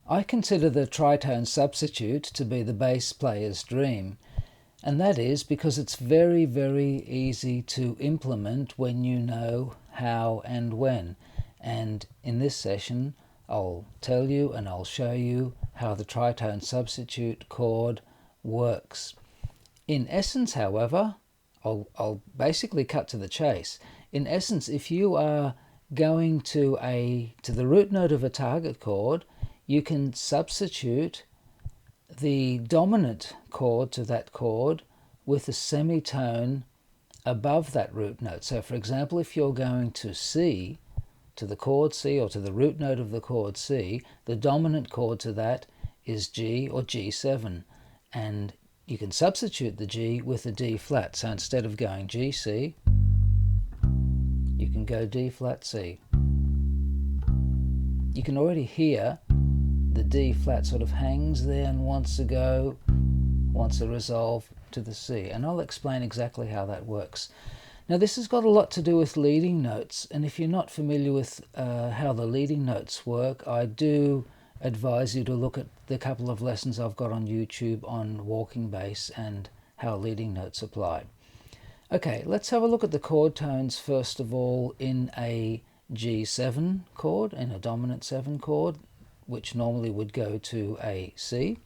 I consider the tritone substitute to be the bass player's dream, and that is because it's very, very easy to implement when you know how and when. And in this session, I'll tell you and I'll show you how the tritone substitute chord works. In essence, however, I'll basically cut to the chase. In essence, if you are going to the root note of a target chord, you can substitute the dominant chord to that chord with a semitone above that root note. So for example, if you're going to C, to the chord C, or to the root note of the chord C, the dominant chord to that is G or G7, and you can substitute the G with a D flat. So instead of going G, C, you can go D flat, C. You can already hear the D flat sort of hangs there and wants to resolve to the C. And I'll explain exactly how that works. Now this has got a lot to do with leading notes, and if you're not familiar with how the leading notes work, I do advise you to look at the couple of lessons I've got on YouTube on walking bass and how leading notes apply. Okay, let's have a look at the chord tones first of all in a G7 chord, in a dominant 7 chord, which normally would go to a C.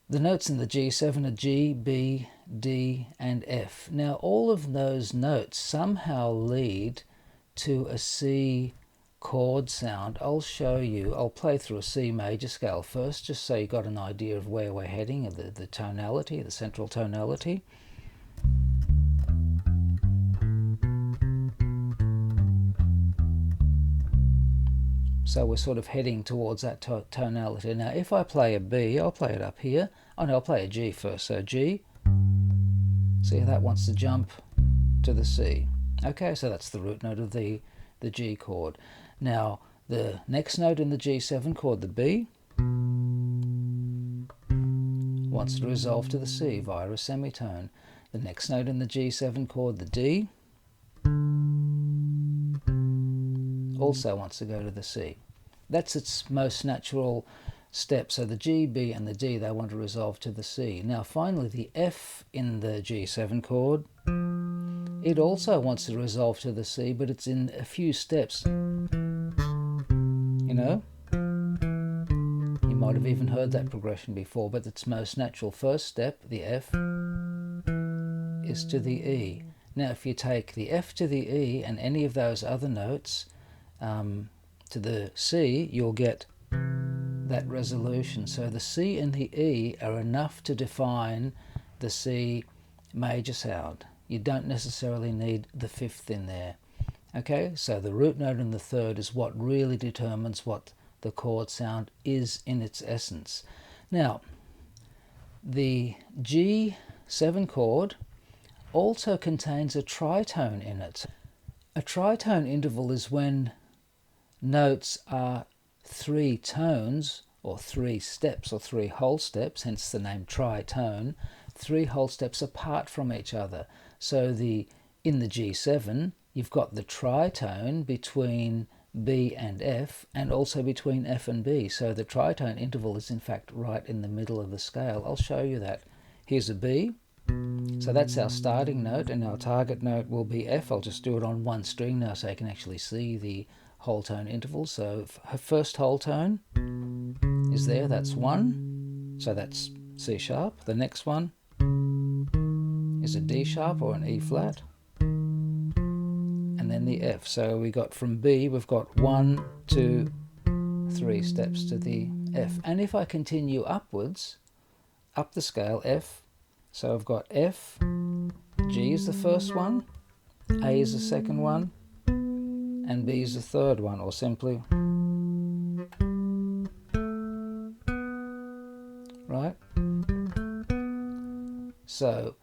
The notes in the G7 are G, B, D, and F. Now all of those notes somehow lead to a C chord sound. I'll show you. I'll play through a C major scale first, just so you got an idea of where we're heading, the tonality, the central tonality. So we're sort of heading towards that tonality. Now if I play a B, I'll play it up here. Oh no, I'll play a G first. So G, see how that wants to jump to the C. Okay, so that's the root note of the G chord. Now the next note in the G7 chord, the B, wants to resolve to the C via a semitone. The next note in the G7 chord, the D, also wants to go to the C. That's its most natural step. So the G, B, and the D, they want to resolve to the C. Now finally the F in the G7 chord, it also wants to resolve to the C, but it's in a few steps. You know? You might have even heard that progression before, but its most natural first step, the F, is to the E. Now if you take the F to the E and any of those other notes to the C, you'll get that resolution. So the C and the E are enough to define the C major sound. You don't necessarily need the fifth in there. Okay, so the root note and the third is what really determines what the chord sound is in its essence. Now, the G7 chord also contains a tritone in it. A tritone interval is when notes are 3 tones, or 3 steps, or 3 whole steps, hence the name tritone, 3 whole steps apart from each other. So in the G7, you've got the tritone between B and F, and also between F and B. So the tritone interval is in fact right in the middle of the scale. I'll show you that. Here's a B. So that's our starting note, and our target note will be F. I'll just do it on one string now so you can actually see the whole tone interval. So her first whole tone is there, that's 1. So that's C sharp. The next one is a D sharp or an E flat. And then the F. So we got from B, we've got 1, 2, 3 steps to the F. And if I continue upwards, up the scale, F, so I've got F, G is the first one, A is the second one, and B is the third one, or simply, right? So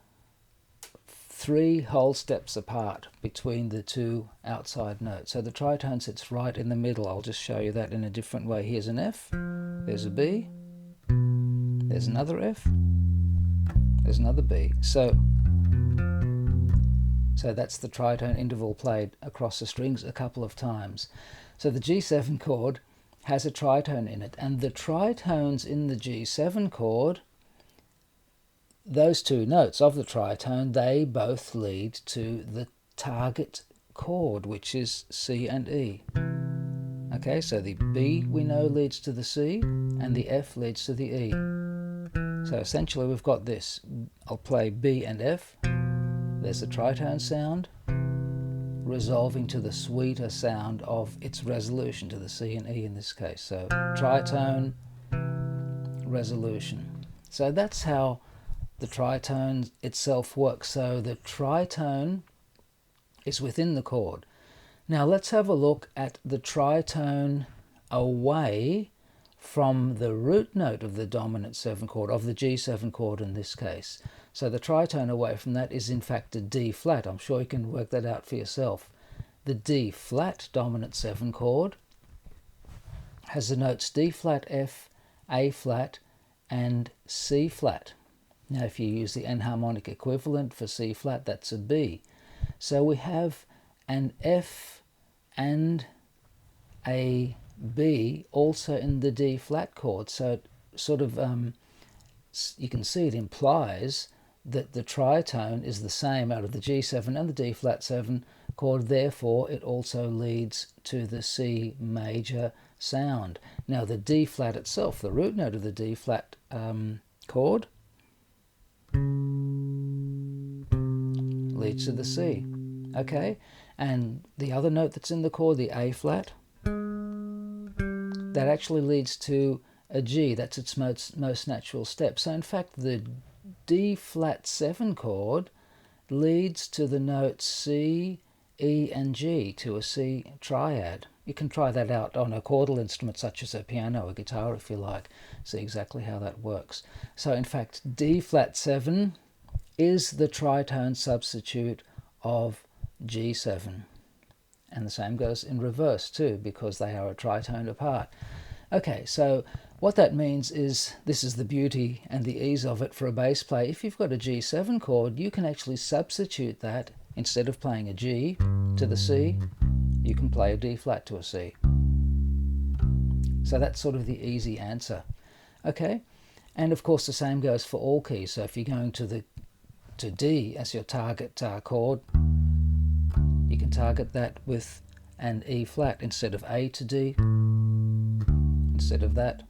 3 whole steps apart between the 2 outside notes. So the tritone sits right in the middle. I'll just show you that in a different way. Here's an F, there's a B, there's another F, there's another B. So that's the tritone interval played across the strings a couple of times. So the G7 chord has a tritone in it, and the tritones in the G7 chord, those two notes of the tritone, they both lead to the target chord, which is C and E. Okay, so the B we know leads to the C, and the F leads to the E. So essentially we've got this. I'll play B and F. There's a tritone sound, resolving to the sweeter sound of its resolution, to the C and E in this case. So tritone, resolution. So that's how the tritone itself works. So the tritone is within the chord. Now let's have a look at the tritone away from the root note of the dominant 7 chord, of the G7 chord in this case. So the tritone away from that is in fact a D flat. I'm sure you can work that out for yourself. The D flat dominant 7 chord has the notes D flat, F, A flat, and C flat. Now if you use the enharmonic equivalent for C flat, that's a B. So we have an F and a B also in the D flat chord. So it sort of, you can see it implies that the tritone is the same out of the G7 and the D flat 7 chord, therefore it also leads to the C major sound. Now the D flat itself, the root note of the D flat chord, leads to the C. Okay, and the other note that's in the chord, the A flat, that actually leads to a G. That's its most natural step. So in fact the D flat 7 chord leads to the notes C, E and G, to a C triad. You can try that out on a chordal instrument such as a piano or guitar if you like. See exactly how that works. So in fact D flat 7 is the tritone substitute of G7. And the same goes in reverse too, because they are a tritone apart. Okay, so what that means is, this is the beauty and the ease of it for a bass player. If you've got a G7 chord, you can actually substitute that. Instead of playing a G to the C, you can play a D flat to a C. So that's sort of the easy answer. Okay, and of course the same goes for all keys. So if you're going to D as your target chord, you can target that with an E flat instead of A to D. Instead of that,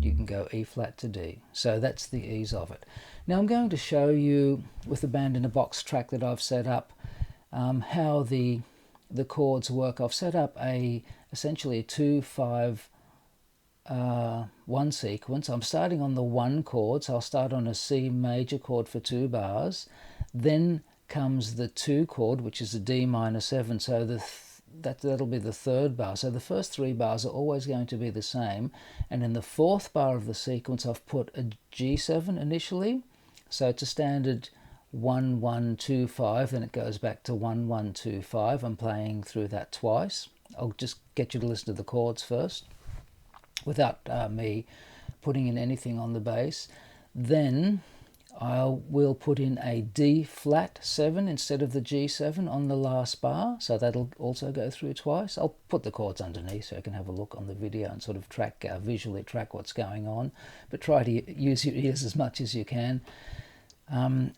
you can go E flat to D. So that's the ease of it. Now I'm going to show you with the Band in a Box track that I've set up how the chords work. I've set up essentially a 2-5-1 sequence. I'm starting on the 1 chord, so I'll start on a C major chord for 2 bars. Then comes the 2 chord, which is a D minor 7, so that'll be the 3rd bar. So the first 3 bars are always going to be the same, and in the 4th bar of the sequence I've put a G7 initially, so it's a standard 1-1-2-5, then it goes back to 1-1-2-5. I'm playing through that twice. I'll just get you to listen to the chords first without me putting in anything on the bass. Then I will put in a D flat 7 instead of the G7 on the last bar, so that'll also go through twice. I'll put the chords underneath so you can have a look on the video and sort of visually track what's going on, but try to use your ears as much as you can.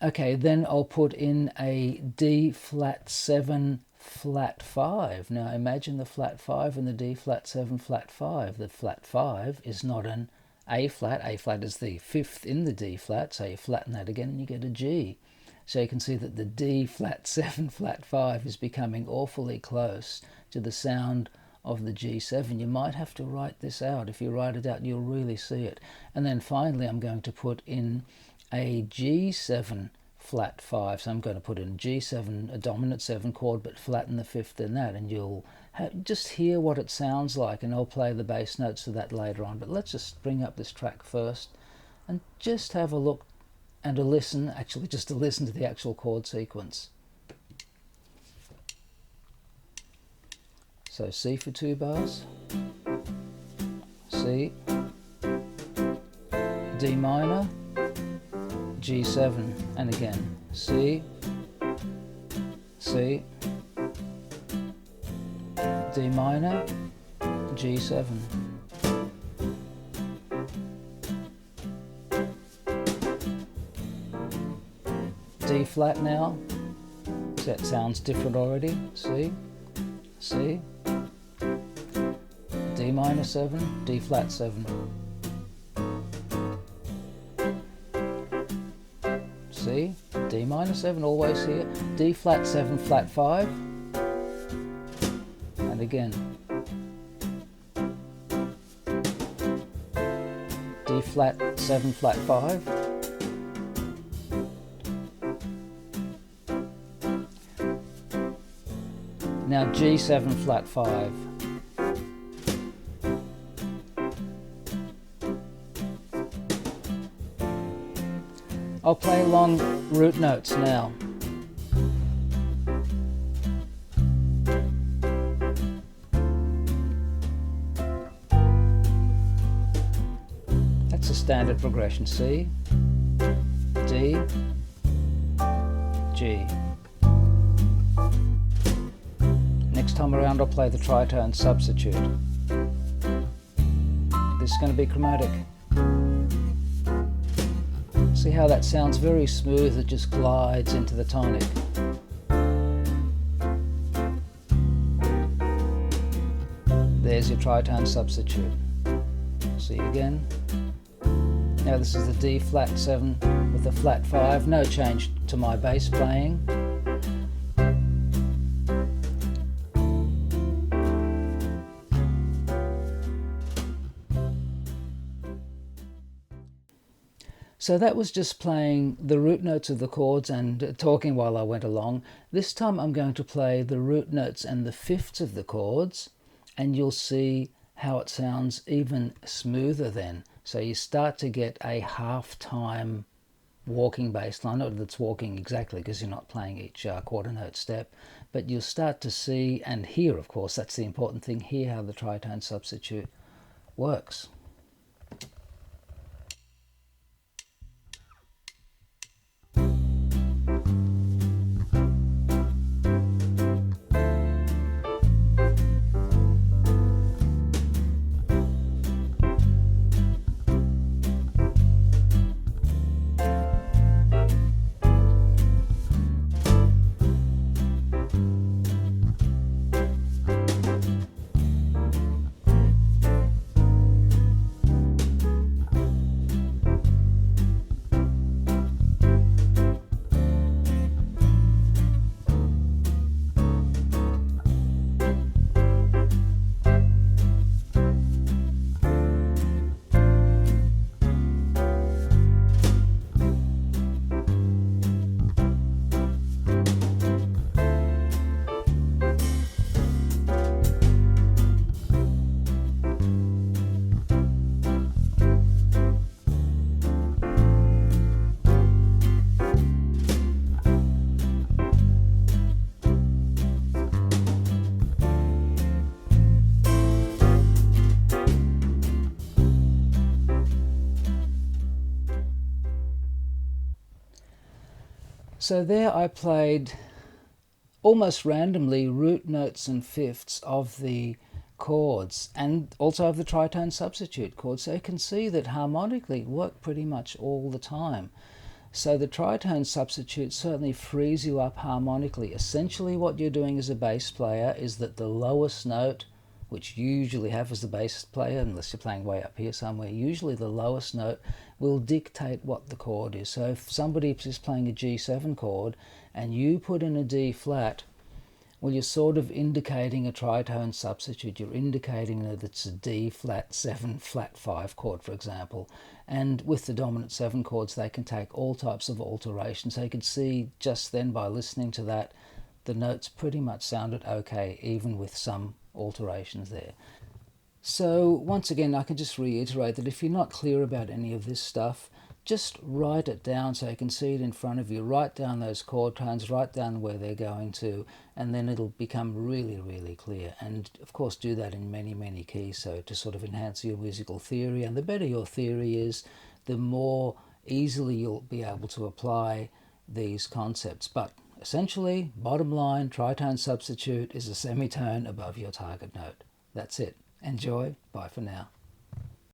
Okay, then I'll put in a D flat 7 flat 5. Now imagine the flat 5 and the D flat 7 flat 5. The flat 5 is not an A flat. A flat is the 5th in the D flat, so you flatten that again and you get a G. So you can see that the D flat 7 flat 5 is becoming awfully close to the sound of the G7. You might have to write this out. If you write it out, you'll really see it. And then finally I'm going to put in a G7 flat 5. So I'm going to put in G7, a dominant 7 chord, but flatten the 5th in that, and you'll just hear what it sounds like, and I'll play the bass notes to that later on. But let's just bring up this track first and just have a look and a listen, actually just to listen to the actual chord sequence. So C for 2 bars, C, D minor, G7, and again C, C, D minor, G7. D flat now. So that sounds different already. C, C, D minor 7, D flat 7. C, D minor 7, always here. D flat 7, flat 5. And again. D flat 7, flat 5. Now G7, flat 5. I'll play along root notes now. That's a standard progression. C, D, G. Next time around I'll play the tritone substitute. This is going to be chromatic. See how that sounds very smooth, it just glides into the tonic. There's your tritone substitute. See again. Now this is the D flat 7 with the flat 5, no change to my bass playing. So that was just playing the root notes of the chords and talking while I went along. This time I'm going to play the root notes and the fifths of the chords, and you'll see how it sounds even smoother then. So you start to get a half-time walking bass line. Not that it's walking exactly because you're not playing each quarter note step, but you'll start to see and hear, of course, that's the important thing, hear how the tritone substitute works. So there I played almost randomly root notes and fifths of the chords and also of the tritone substitute chords. So you can see that harmonically it worked pretty much all the time. So the tritone substitute certainly frees you up harmonically. Essentially what you're doing as a bass player is that the lowest note, which you usually have as the bass player, unless you're playing way up here somewhere, usually the lowest note will dictate what the chord is. So if somebody is playing a G7 chord and you put in a D flat, well, you're sort of indicating a tritone substitute. You're indicating that it's a D flat 7 flat 5 chord, for example. And with the dominant 7 chords, they can take all types of alterations. So you could see just then by listening to that, the notes pretty much sounded okay, even with some alterations there. So once again, I can just reiterate that if you're not clear about any of this stuff, just write it down so you can see it in front of you. Write down those chord tones, write down where they're going to, and then it'll become really, really clear. And of course do that in many, many keys, so to sort of enhance your musical theory. And the better your theory is, the more easily you'll be able to apply these concepts. But essentially, bottom line, tritone substitute is a semitone above your target note. That's it. Enjoy. Bye for now.